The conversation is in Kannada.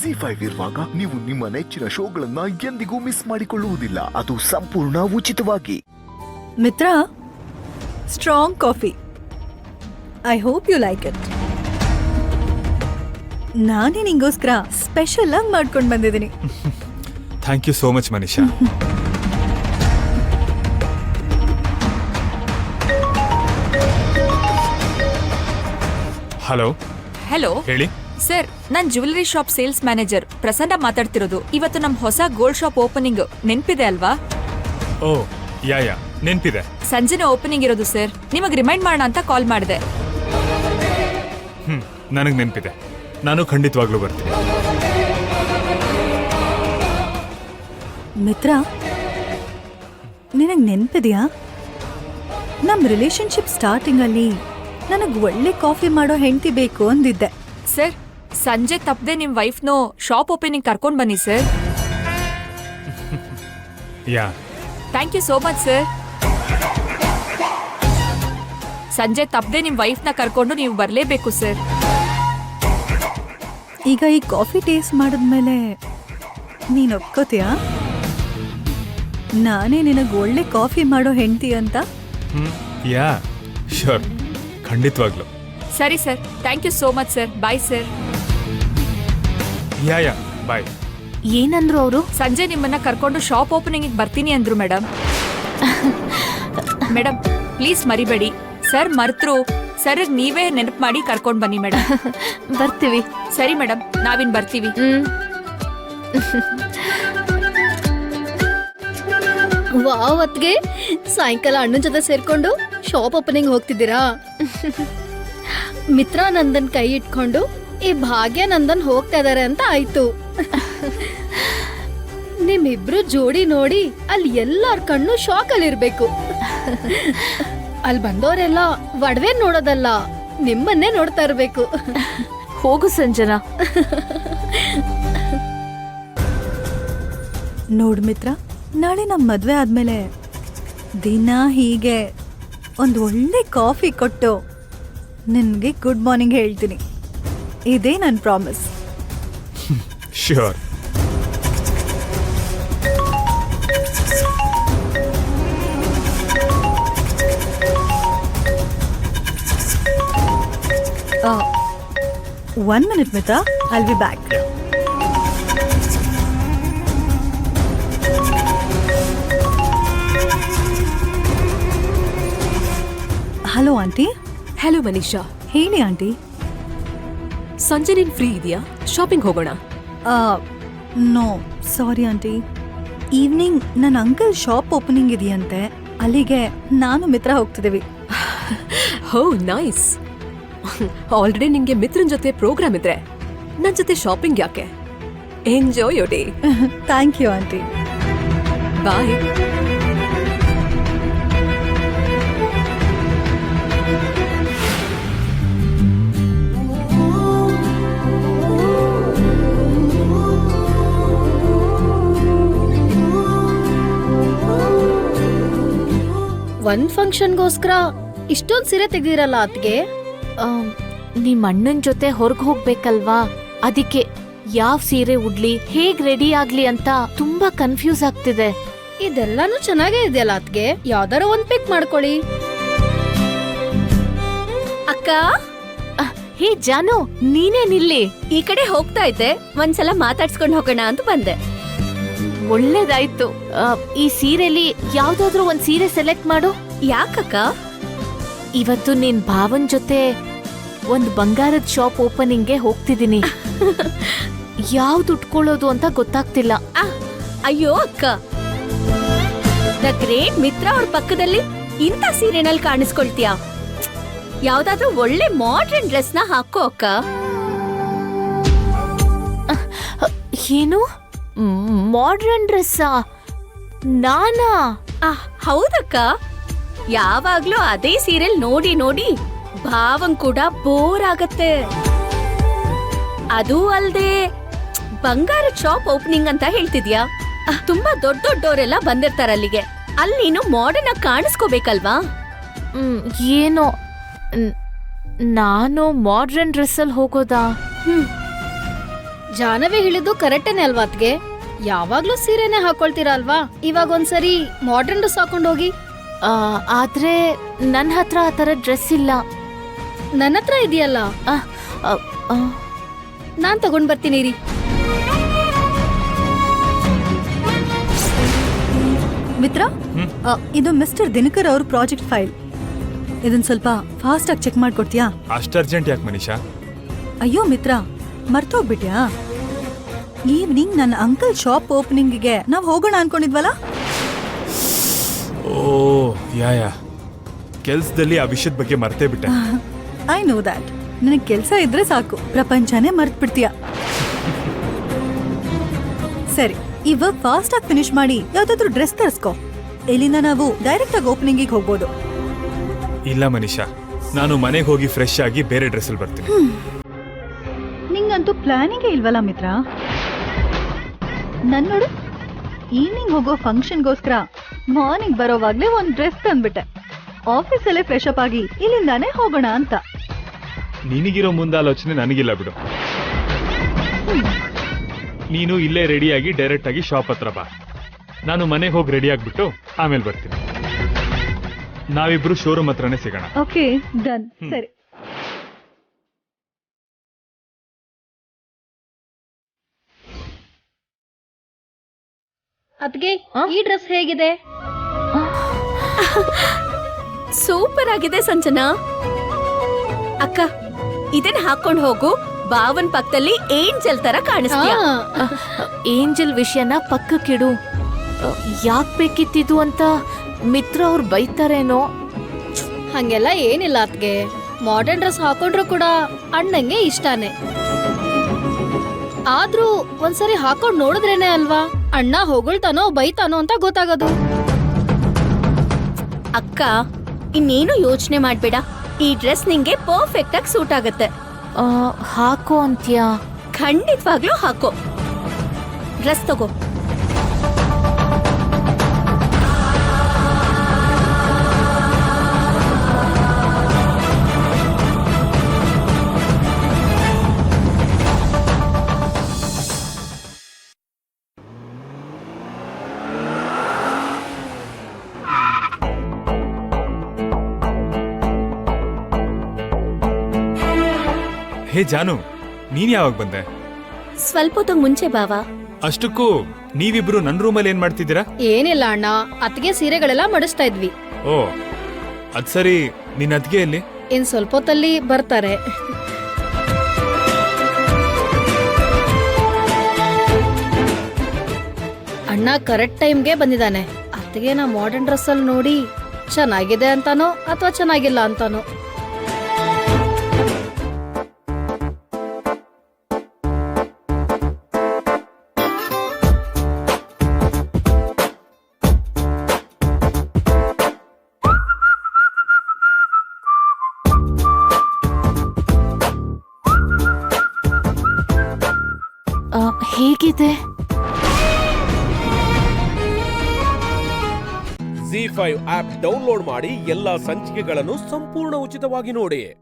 ZEE5 ಇರುವಾಗ ನೀವು ನಿಮ್ಮ ನೆಚ್ಚಿನ ಶೋಗಳನ್ನ ಎಂದಿಗೂ ಮಿಸ್ ಮಾಡಿಕೊಳ್ಳುವುದಿಲ್ಲ. ಅದು ಸಂಪೂರ್ಣ ಉಚಿತವಾಗಿ. ಮಿತ್ರ, strong coffee. I hope you like it. ನಾನೇ ನಿಂಗೋಸ್ಕರ ಸ್ಪೆಷಲ್ ಆಗಿ ಮಾಡ್ಕೊಂಡು ಬಂದಿದ್ದೀನಿ. Thank you so much Manisha. Hello hello ಹೇಳಿ. ಸರ್, ನಾನ್ jewellery shop sales manager Prasanna ಮಾತಾಡ್ತಿರೋದು. ಇವತ್ತು ನಮ್ ಹೊಸ ಗೋಲ್ಡ್ ಶಾಪ್ ಓಪನಿಂಗ್ ನೆನ್ಪಿದೆ ಅಲ್ವಾ? ಓ ಯಾ ನೆನ್ಪಿದೆ. ಸಂಜೆನೆ ಓಪನಿಂಗ್ ಇರೋದು ಸರ್. ನಿಮಗ್ ರಿಮೈಂಡ್ ಮಾಡೋಣ ಅಂತ ಕಾಲ್ ಮಾಡಿದೆ. ನನಗೆ ನೆನ್ಪಿದೆ. ನಾನು ಖಂಡಿತವಾಗ್ಲೂ ಬರ್ತೀನಿ. ಮಿತ್ರ, ನಿನಗೆ ನೆನ್ಪಿದೆಯಾ ನಮ್ ರಿಲೇಶನ್ಶಿಪ್ ಸ್ಟಾರ್ಟಿಂಗ್ ಅಲ್ಲಿ ನನಗ್ ಒಳ್ಳೆ ಕಾಫಿ ಮಾಡೋ ಹೆಂಡತಿ ಬೇಕು ಅಂದಿದ್ದೆ. ಸರ್, ಸಂಜೆ ತಪ್ಪದೆ ನಿಮ್ ವೈಫ್ನೋ ಶಾಪ್ ಓಪನಿಂಗ್ ಕರ್ಕೊಂಡ್ ಬನ್ನಿ sir. Yeah thank you so much sir. ಸಂಜೆ ತಪ್ಪದೆ ನಿಮ್ ವೈಫ್ನ ಕರ್ಕೊಂಡು ನೀವು ಬರ್ಲೇಬೇಕು ಸರ್. ಈಗ ಈ ಕಾಫಿ ಟೇಸ್ಟ್ ಮಾಡಿದ್ಮೇಲೆ ನೀನ್ ಒಪ್ಕೋತೀಯಾ ನಾನೇ ನಿನಗ್ ಒಳ್ಳೆ ಕಾಫಿ ಮಾಡೋ ಹೆಂಡತಿ ಅಂತ? ಯಾ ಶೋರ್, ಖಂಡಿತವಾಗ್ಲೂ. ಸರಿ sir, thank you so much sir. Bye sir. Yeah bye. ಏನಂದ್ರು ಅವರು? ಸಂಜೆ ನಿಮ್ಮನ್ನ ಕರ್ಕೊಂಡು ಶಾಪ್ ಓಪನಿಂಗ್ ಬರ್ತೀನಿ ಅಂದ್ರು ಮೇಡಮ್. ಮೇಡಮ್ ಪ್ಲೀಸ್ ಮರಿಬೇಡಿ. ಸರ್ ಮರ್ತರು ಸರ್, ನೀವೇ ನೆನಪು ಮಾಡಿ ಕರ್ಕೊಂಡ್ ಬನ್ನಿ ಮೇಡಮ್. ಬರ್ತೀವಿ. ಸರಿ ಮೇಡಮ್, ನಾವಿನ್ ಬರ್ತೀವಿ. ವಾವ್, ಅತ್ಗೆ ಸಾಯಂಕಾಲ ಅಣ್ಣನ ಜೊತೆ ಸೇರ್ಕೊಂಡು ಶಾಪ್ ಓಪನಿಂಗ್ ಹೋಗ್ತಿದ್ದೀರಾ? ಮಿತ್ರಾನಂದನ್ ಕೈ ಇಟ್ಕೊಂಡು ಈ ಭಾಗ್ಯಾನಂದನ್ ಹೋಗ್ತಾ ಇದಾರೆ ಅಂತ ಆಯ್ತು. ನಿಮ್ಮಿಬ್ರು ಜೋಡಿ ನೋಡಿ ಅಲ್ಲಿ ಎಲ್ಲಾರ ಕಣ್ಣು ಶಾಕ್ ಅಲ್ಲಿ ಇರ್ಬೇಕು. ಅಲ್ಲಿ ಬಂದವರೆಲ್ಲ ಒಡವೆ ನೋಡೋದಲ್ಲ, ನಿಮ್ಮನ್ನೇ ನೋಡ್ತಾ ಇರ್ಬೇಕು. ಹೋಗು ಸಂಜನಾ. ನೋಡ್ ಮಿತ್ರ, ನಾಳೆ ನಮ್ ಮದ್ವೆ ಆದ್ಮೇಲೆ ದಿನ ಹೀಗೆ ಒಂದ್ ಒಳ್ಳೆ ಕಾಫಿ ಕೊಟ್ಟು ನಿನ್ಗೆ ಗುಡ್ ಮಾರ್ನಿಂಗ್ ಹೇಳ್ತೀನಿ. ಇದೇ ನನ್ promise. Sure. One minute, Mita. I'll be back. Hello aunty. Hello Manisha. ಹೇಳಿ ಆಂಟಿ. ಸಂಜೆ ನೀನ್ ಫ್ರೀ ಇದೆಯಾ? ಶಾಪಿಂಗ್ ಹೋಗೋಣ? No sorry aunty. ಈವ್ನಿಂಗ್ ನನ್ನ ಅಂಕಲ್ ಶಾಪ್ ಓಪನಿಂಗ್ ಇದೆಯಂತೆ, ಅಲ್ಲಿಗೆ ನಾನು ಮಿತ್ರ ಹೋಗ್ತಿದ್ದೀವಿ. ಹೋ ನೈಸ್. ಆಲ್ರೆಡಿ ನಿಂಗೆ ಮಿತ್ರನ್ ಜೊತೆ ಪ್ರೋಗ್ರಾಮ್ ಇದ್ರೆ ನನ್ ಜೊತೆ ಶಾಪಿಂಗ್ ಯಾಕೆ? Enjoy your day. Thank you aunty. Bye. ಒಂದ್ ಫಂಕ್ಷನ್ಗೋಸ್ಕರ ಇಷ್ಟೊಂದ್ ಸೀರೆ ತೆಗ್ದಿರಲ್ಲ ಅತ್ಗೆ? ನಿಮ್ ಅಣ್ಣನ್ ಜೊತೆ ಹೊರಗ್ ಹೋಗ್ಬೇಕಲ್ವಾ, ಅದಕ್ಕೆ ಯಾವ ಸೀರೆ ಉಡ್ಲಿ, ಹೇಗ್ ರೆಡಿ ಆಗ್ಲಿ ಅಂತ ತುಂಬಾ ಕನ್ಫ್ಯೂಸ್ ಆಗ್ತಿದೆ. ಇದೆಲ್ಲಾನು ಚೆನ್ನಾಗೇ ಇದೆಯಲ್ಲ ಅತ್ಗೆ, ಯಾವ್ದಾರ ಒಂದ್ ಪಿಕ್ ಮಾಡ್ಕೊಳ್ಳಿ. ಅಕ್ಕ, ಹೇ ಜಾನು, ನೀನೇ ನಿಲ್ಲಿ. ಈ ಕಡೆ ಹೋಗ್ತಾ ಇದ್ದೆ, ಒಂದ್ಸಲ ಮಾತಾಡ್ಸ್ಕೊಂಡ್ ಹೋಗೋಣ ಅಂತ ಬಂದೆ. ಒಳ್ಳೇದಾಯ್ತು. ಈ ಸೀರೆಲಿ ಯಾವ್ದಾದ್ರು ಒಂದ್ ಸೀರೆ ಸೆಲೆಕ್ಟ್ ಮಾಡು. ಯಾಕಕ್ಕ? ಇವತ್ತು ನಿನ್ ಭಾವನ್ ಜೊತೆ ಒಂದ್ ಬಂಗಾರದ ಶಾಪ್ ಓಪನಿಂಗ್ಗೆ ಹೋಗ್ತಿದೀನಿ. ಯಾವ್ದು ಉಟ್ಕೊಳ್ಳೋದು ಅಂತ ಗೊತ್ತಾಗ್ತಿಲ್ಲ. ಅಯ್ಯೋ ಅಕ್ಕ, ದ ಗ್ರೇಟ್ ಮಿತ್ರ ಅವ್ರ ಪಕ್ಕದಲ್ಲಿ ಇಂಥ ಸೀರೆನಲ್ಲಿ ಕಾಣಿಸ್ಕೊಳ್ತೀಯ? ಯಾವ್ದಾದ್ರೂ ಒಳ್ಳೆ ಮಾಡರ್ನ್ ಡ್ರೆಸ್ ನ ಹಾಕೋ ಅಕ್ಕ. ಏನು ಮಾಡ್ರನ್ ಡ್ರೆಸ್ಸಾ? ನಾನಾ? ಹೌದಕ್ಕ, ಯಾವಾಗ್ಲೂ ಅದೇ ಸೀರೆಲ್ ನೋಡಿ ನೋಡಿ ಭಾವನ್ ಕೂಡ ಬೋರ್ ಆಗತ್ತೆ. ಅದೂ ಅಲ್ದೆ ಬಂಗಾರದ ಶಾಪ್ ಓಪನಿಂಗ್ ಅಂತ ಹೇಳ್ತಿದ್ಯಾ? ತುಂಬಾ ದೊಡ್ಡ ದೊಡ್ಡವರೆಲ್ಲ ಬಂದಿರ್ತಾರ ಅಲ್ಲಿಗೆ. ಅಲ್ಲಿ ನೀನು ಮಾಡರ್ನ್ ಆಗಿ ಕಾಣಿಸ್ಕೋಬೇಕಲ್ವಾ? ಏನೋ ನಾನು ಮಾಡ್ರನ್ ಡ್ರೆಸ್ ಅಲ್ಲಿ ಹೋಗೋದಾ? ಜಾನವಿ ಹೇಳಿದ್ದು ಕರೆಕ್ಟೇನೆ ಅಲ್ವಾ ಅತ್ಗೆ? ಯಾವಾಗ್ಲೂ ಸೀರೆನೆ ಹಾಕೊಳ್ತೀರಾ ಅಲ್ವಾ? ಇವಾಗ ಒಂದ್ಸರಿ ಮಾಡರ್ನ್ ಡ್ರೆಸ್ ಹಾಕೊಂಡ್ ಹೋಗಿ. ಆದ್ರೆ ನನ್ನ ಹತ್ರ ಆ ಥರ ಡ್ರೆಸ್ ಇಲ್ಲ. ನನ್ನ ಹತ್ರ ಇದೆಯಲ್ಲ, ಆ, ಆ, ಆ, ನಾನ್ ತಗೊಂಡ್ ಬರ್ತೀನಿ ರೀ. ಮಿತ್ರ, ಇದು ಮಿಸ್ಟರ್ ದಿನಕರ್ ಅವ್ರ ಪ್ರಾಜೆಕ್ಟ್ ಫೈಲ್. ಇದನ್ ಸ್ವಲ್ಪ ಫಾಸ್ಟ್ ಆಗಿ ಚೆಕ್ ಮಾಡ್ಕೊಡ್ತೀಯಾ? ಅಷ್ಟು ಅರ್ಜೆಂಟ್ ಯಾಕೆ ಮನೀಷಾ? ಅಯ್ಯೋ ಮಿತ್ರ, ಮರ್ತೋಗ್ಬಿಟ್ಯಾ? ಈವ್ನಿಂಗ್ ನನ್ನ ಅಂಕಲ್ ಶಾಪ್ ಓಪನಿಂಗಿಗೆ ನಾವ್ ಹೋಗೋಣ ಅನ್ಕೊಂಡಿದ್ವಲ್ಲ? ಓ ಯಾ ಕೆಲ್ಸದಲ್ಲಿ ಆ ವಿಷಯದ ಬಗ್ಗೆ ಮರ್ತೇ ಬಿಟ್ಟೆ. I know that. ನನಗೆ ಕೆಲಸ ಇದ್ರೆ ಸಾಕು, ಪ್ರಪಂಚನೇ ಮರ್ತ್ ಬಿಡ್ತೀಯ. ಸರಿ, ಇವಾಗ ಫಾಸ್ಟ್ ಆಗಿ ಫಿನಿಶ್ ಮಾಡಿ ಯಾವ್ದಾದ್ರು ಡ್ರೆಸ್ ತರಿಸ್ಕೋ. ಇಲ್ಲಿಂದ ನಾವು ಡೈರೆಕ್ಟ್ ಆಗಿ ಓಪನಿಂಗಿಗೆ ಹೋಗ್ಬೋದು. ಇಲ್ಲ ಮನೀಷಾ, ನಾನು ಮನೆಗೆ ಹೋಗಿ ಫ್ರೆಶ್ ಆಗಿ ಬೇರೆ ಡ್ರೆಸ್ಸಲ್ಲಿ ಬರ್ತೀನಿ. ನಿಂಗಂತೂ ಪ್ಲಾನಿಂಗೇ ಇಲ್ವಲ್ಲ ಮಿತ್ರ. ನನ್ ನೋಡು, ಈವ್ನಿಂಗ್ ಹೋಗೋ ಫಂಕ್ಷನ್ಗೋಸ್ಕರ ಮಾರ್ನಿಂಗ್ ಬರೋವಾಗ್ಲೇ ಒಂದ್ ಡ್ರೆಸ್ ತಂದ್ಬಿಟ್ಟೆ. ಆಫೀಸಲ್ಲೇ ಫ್ರೆಶ್ ಅಪ್ ಆಗಿ ಇಲ್ಲಿಂದಾನೇ ಹೋಗೋಣ ಅಂತ. ನಿನಗಿರೋ ಮುಂದಾಲೋಚನೆ ನನಗಿಲ್ಲ ಬಿಡು. ನೀನು ಇಲ್ಲೇ ರೆಡಿಯಾಗಿ ಡೈರೆಕ್ಟ್ ಆಗಿ ಶಾಪ್ ಹತ್ರ ಬಾ. ನಾನು ಮನೆಗೆ ಹೋಗಿ ರೆಡಿ ಆಗ್ಬಿಟ್ಟು ಆಮೇಲೆ ಬರ್ತೀನಿ. ನಾವಿಬ್ರು ಶೋರೂಮ್ ಹತ್ರನೇ ಸಿಗೋಣ. Okay, done. ಸರಿ. ಅದ್ಗೆ ಈ ಡ್ರೆಸ್ ಹೇಗಿದೆ? ಸೂಪರ್ ಆಗಿದೆ ಸಂಜನಾ. ಅಕ್ಕ, ಇದನ್ನ ಹಾಕೊಂಡ್ ಹೋಗು. ಬಾವನ್ ಪಕ್ಕದಲ್ಲಿ ಏಂಜಲ್ ತರ ಕಾಣಿಸ್ತೀಯ. ಏಂಜಲ್ ವಿಷಯನ ಪಕ್ಕಕ್ಕಿಡು. ಯಾಕ್ ಬೇಕಿತ್ತಿದು ಅಂತ ಮಿತ್ರ ಅವ್ರು ಬೈತಾರೇನೋ. ಹಂಗೆಲ್ಲ ಏನಿಲ್ಲ ಅತ್ಗೆ. ಮಾಡರ್ನ್ ಡ್ರೆಸ್ ಹಾಕೊಂಡ್ರು ಕೂಡ ಅಣ್ಣಂಗೆ ಇಷ್ಟಾನೆ. ಆದ್ರೂ ಒಂದ್ಸರಿ ಹಾಕೊಂಡ್ ನೋಡಿದ್ರೇನೆ ಅಲ್ವಾ ಅಣ್ಣ ಹೊಗಳ್ತಾನೋ ಬೈತಾನೋ ಅಂತ ಗೊತ್ತಾಗೋದು. ಅಕ್ಕ, ಇನ್ನೇನು ಯೋಚನೆ ಮಾಡ್ಬೇಡ. ಈ ಡ್ರೆಸ್ ನಿಂಗೆ ಪರ್ಫೆಕ್ಟ್ ಆಗಿ ಸೂಟ್ ಆಗತ್ತೆ. ಹಾಕೋ ಅಂತ್ಯಾ? ಖಂಡಿತವಾಗ್ಲೂ ಹಾಕೋ. ಡ್ರೆಸ್ ತಗೋ. ಹೇ ಜಾನು, ನೀನ್ ಯಾವಾಗ ಬಂದೆ? ಸ್ವಲ್ಪ ಹೊತ್ತಿಗೆ ಮುಂಚೆ ಬಾವಾ. ಅಷ್ಟಕ್ಕೂ ನೀವಿಬ್ರು ನನ್ನ ರೂಮಲ್ಲಿ ಏನ್ ಮಾಡ್ತಿದ್ದೀರಾ? ಏನಿಲ್ಲ ಅಣ್ಣ, ಅತ್ತಿಗೆ ಸೀರೆಗಳೆಲ್ಲ ಮಡಿಸ್ತಾ ಇದ್ವಿ. ಓ ಅದ್ ಸರಿ, ನಿನ್ ಅದ್ಗೆ ಎಲ್ಲಿ? ಇನ್ ಸ್ವಲ್ಪ ಹೊತ್ತಲ್ಲಿ ಬರ್ತಾರೆ. ಅಣ್ಣ ಕರೆಕ್ಟ್ ಟೈಮ್ಗೆ ಬಂದಿದ್ದಾನೆ. ಅತ್ತಿಗೆ ನಾ ಮಾಡರ್ನ್ ಡ್ರೆಸ್ ಅಲ್ಲಿ ನೋಡಿ ಚೆನ್ನಾಗಿದೆ ಅಂತಾನೋ ಅಥವಾ ಚೆನ್ನಾಗಿಲ್ಲ ಅಂತಾನೋ. ಹೇಗಿದೆ? ZEE5 ಆಪ್ ಡೌನ್ಲೋಡ್ ಮಾಡಿ ಎಲ್ಲಾ ಸಂಚಿಕೆಗಳನ್ನು ಸಂಪೂರ್ಣ ಉಚಿತವಾಗಿ ನೋಡಿ.